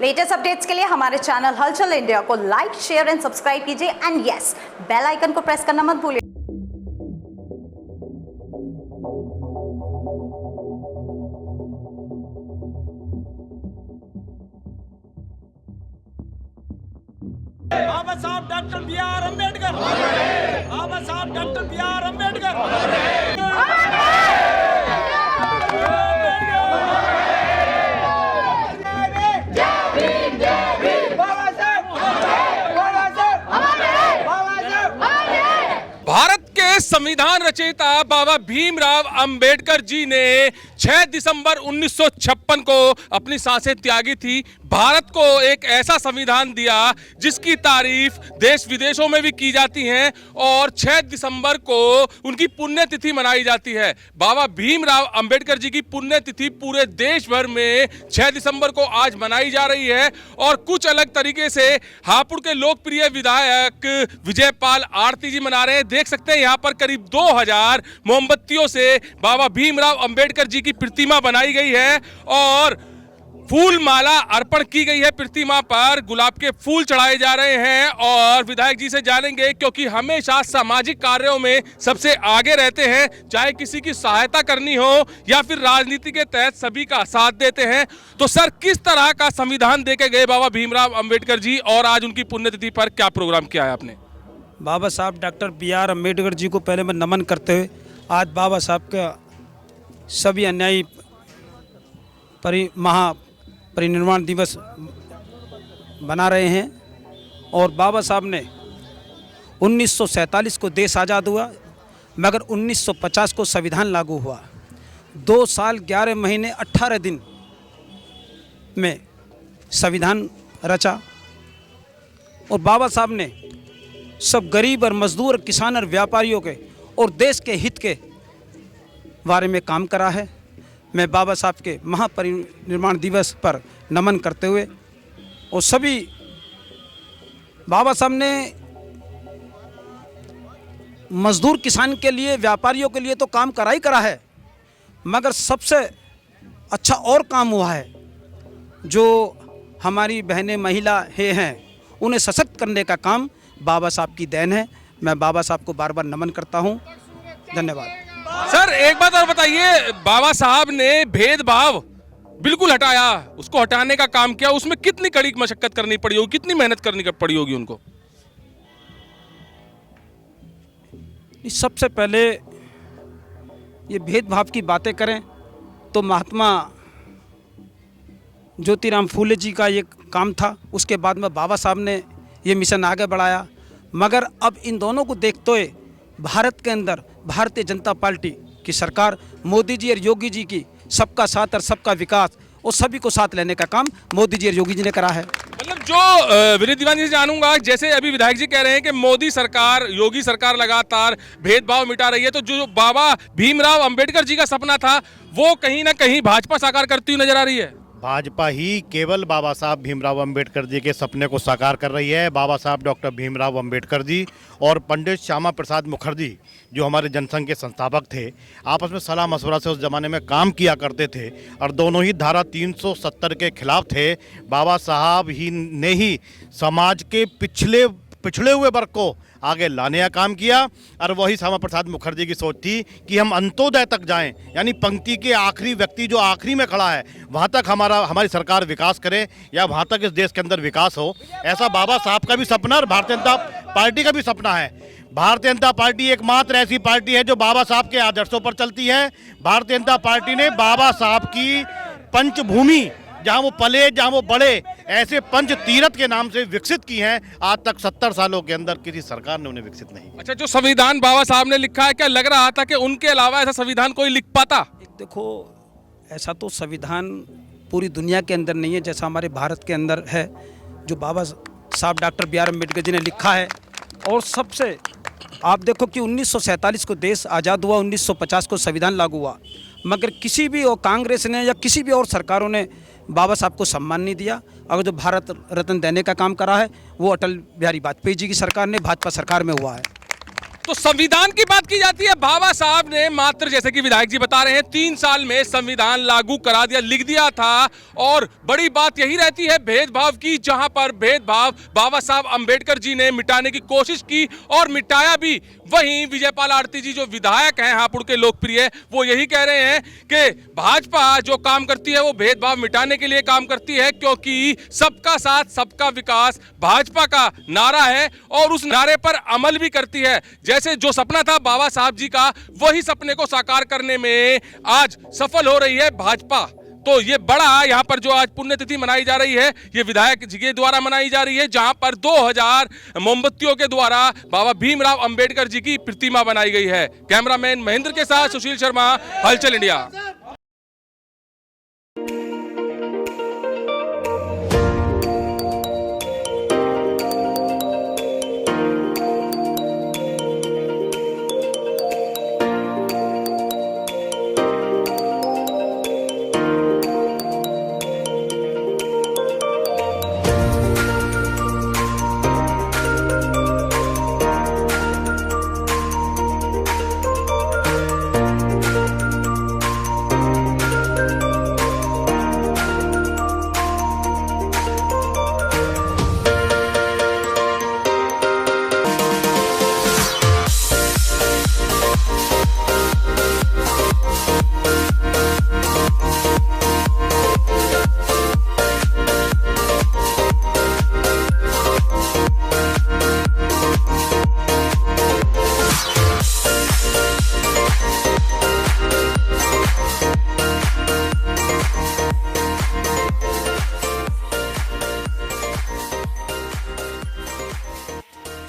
Latest updates के लिए हमारे चैनल हलचल इंडिया को लाइक, शेयर एंड सब्सक्राइब कीजिए एंड यस, बेल आइकन को प्रेस करना मत भूलिए। बाबा साहब डॉक्टर बी.आर. अम्बेडकर, बाबा साहब डॉक्टर बी.आर. अम्बेडकर, भारत के संविधान रचयिता बाबा भीमराव अंबेडकर जी ने 6 दिसंबर 1956 को अपनी सांसें त्यागी थी। भारत को एक ऐसा संविधान दिया जिसकी तारीफ देश विदेशों में भी की जाती है और 6 दिसंबर को उनकी पुण्यतिथि मनाई जाती है। बाबा भीमराव अंबेडकर जी की पुण्यतिथि पूरे देश भर में 6 दिसंबर को आज मनाई जा रही है और कुछ अलग तरीके से हापुड़ के लोकप्रिय विधायक विजयपाल आरती जी मना रहे हैं। देख सकते हैं यहाँ पर करीब 2000 मोमबत्तियों से बाबा भीमराव अंबेडकर जी की प्रतिमा बनाई गई है और फूल माला अर्पण की गई है। प्रतिमा पर गुलाब के फूल चढ़ाए जा रहे हैं और विधायक जी से जानेंगे, क्योंकि हमेशा सामाजिक कार्यों में सबसे आगे रहते हैं, चाहे किसी की सहायता करनी हो या फिर राजनीति के तहत सभी का साथ देते हैं। तो सर, किस तरह का संविधान देके गए बाबा भीमराव अंबेडकर जी और आज उनकी पुण्यतिथि पर क्या प्रोग्राम किया है आपने? बाबा साहब डॉक्टर बी.आर. अम्बेडकर जी को पहले मैं नमन करते हुए आज बाबा साहब का सभी अन्यायी महापरिनिर्वाण दिवस बना रहे हैं। और बाबा साहब ने 1947 को देश आज़ाद हुआ, मगर 1950 को संविधान लागू हुआ। 2 साल 11 महीने 18 दिन में संविधान रचा और बाबा साहब ने सब गरीब और मजदूर, किसान और व्यापारियों के और देश के हित के बारे में काम करा है। मैं बाबा साहब के महापरिनिर्वाण दिवस पर नमन करते हुए और सभी बाबा साहब ने मजदूर, किसान के लिए, व्यापारियों के लिए तो काम करा ही करा है, मगर सबसे अच्छा और काम हुआ है जो हमारी बहनें, महिला हैं, उन्हें सशक्त करने का काम बाबा साहब की देन है। मैं बाबा साहब को बार बार नमन करता हूं। धन्यवाद। सर, एक बात और बताइए, बाबा साहब ने भेदभाव बिल्कुल हटाया, उसको हटाने का काम किया, उसमें कितनी कड़ी मशक्कत करनी पड़ी होगी, कितनी मेहनत करनी पड़ी होगी उनको? सबसे पहले ये भेदभाव की बातें करें तो महात्मा ज्योतिराम फूले जी का ये काम था। उसके बाद में बाबा साहब ने ये मिशन आगे बढ़ाया, मगर अब इन दोनों को देखते हुए भारत के अंदर भारतीय जनता पार्टी की सरकार, मोदी जी और योगी जी की सबका साथ और सबका विकास और सभी को साथ लेने का काम मोदी जी और योगी जी ने करा है। मतलब जो विनीत दीवानी से जानूंगा, जैसे अभी विधायक जी कह रहे हैं कि मोदी सरकार, योगी सरकार लगातार भेदभाव मिटा रही है, तो जो बाबा भीमराव अंबेडकर जी का सपना था वो कहीं ना कहीं भाजपा साकार करती हुई नजर आ रही है। भाजपा ही केवल बाबा साहब भीमराव अंबेडकर जी के सपने को साकार कर रही है। बाबा साहब डॉक्टर भीमराव अंबेडकर जी और पंडित श्यामा प्रसाद मुखर्जी, जो हमारे जनसंघ के संस्थापक थे, आपस में सलाह मशवरा से उस ज़माने में काम किया करते थे और दोनों ही धारा 370 के खिलाफ थे। बाबा साहब ही ने ही समाज के पिछड़े हुए वर्ग को आगे लाने का काम किया और वही श्यामा प्रसाद मुखर्जी की सोच थी कि हम अंत्योदय तक जाएं, यानी पंक्ति के आखिरी व्यक्ति जो आखिरी में खड़ा है वहाँ तक हमारी सरकार विकास करे या वहाँ तक इस देश के अंदर विकास हो। ऐसा बाबा साहब का भी सपना और भारतीय जनता पार्टी का भी सपना है। भारतीय जनता पार्टी एकमात्र ऐसी पार्टी है जो बाबा साहब के आदर्शों पर चलती है। भारतीय जनता पार्टी ने बाबा साहब की पंचभूमि, जहां वो पले, जहां वो बड़े, ऐसे पंच तीर्थ के नाम से विकसित की हैं। आज तक 70 सालों के अंदर किसी सरकार ने उन्हें विकसित नहीं। अच्छा, जो संविधान बाबा साहब ने लिखा है, क्या लग रहा था कि उनके अलावा ऐसा संविधान कोई लिख पाता? देखो, ऐसा तो संविधान पूरी दुनिया के अंदर नहीं है जैसा हमारे भारत के अंदर है, जो बाबा साहब डॉक्टर बी.आर. अम्बेडकर जी ने लिखा है। और सबसे आप देखो कि 1947 को देश आज़ाद हुआ, 1950 को संविधान लागू हुआ, मगर किसी भी और कांग्रेस ने या किसी भी और सरकारों ने बाबा साहब को सम्मान नहीं दिया। अगर जो भारत रत्न देने का काम करा है वो अटल बिहारी वाजपेयी जी की सरकार ने, भाजपा सरकार में हुआ है। तो संविधान की बात की जाती है। बाबा साहब ने मात्र, जैसे कि विधायक जी बता रहे हैं, 3 साल में संविधान लागू करा दिया, लिख दिया था। और बड़ी बात यही रहती है भेदभाव की, जहां पर भेदभाव बाबा साहब अंबेडकर जी ने मिटाने की कोशिश की और मिटाया भी। वहीं विजयपाल आरती जी जो विधायक हैं हापुड़ के लोकप्रिय, वो यही कह रहे हैं कि भाजपा जो काम करती है वो भेदभाव मिटाने के लिए काम करती है, क्योंकि सबका साथ सबका विकास भाजपा का नारा है और उस नारे पर अमल भी करती है। जैसे जो सपना था बाबा साहब जी का, वही सपने को साकार करने में आज सफल हो रही है भाजपा। तो ये बड़ा यहाँ पर जो आज पुण्यतिथि मनाई जा रही है, ये विधायक जी के द्वारा मनाई जा रही है, जहां पर 2000 मोमबत्तियों के द्वारा बाबा भीमराव अंबेडकर जी की प्रतिमा बनाई गई है। कैमरामैन महेंद्र के साथ सुशील शर्मा, हलचल इंडिया।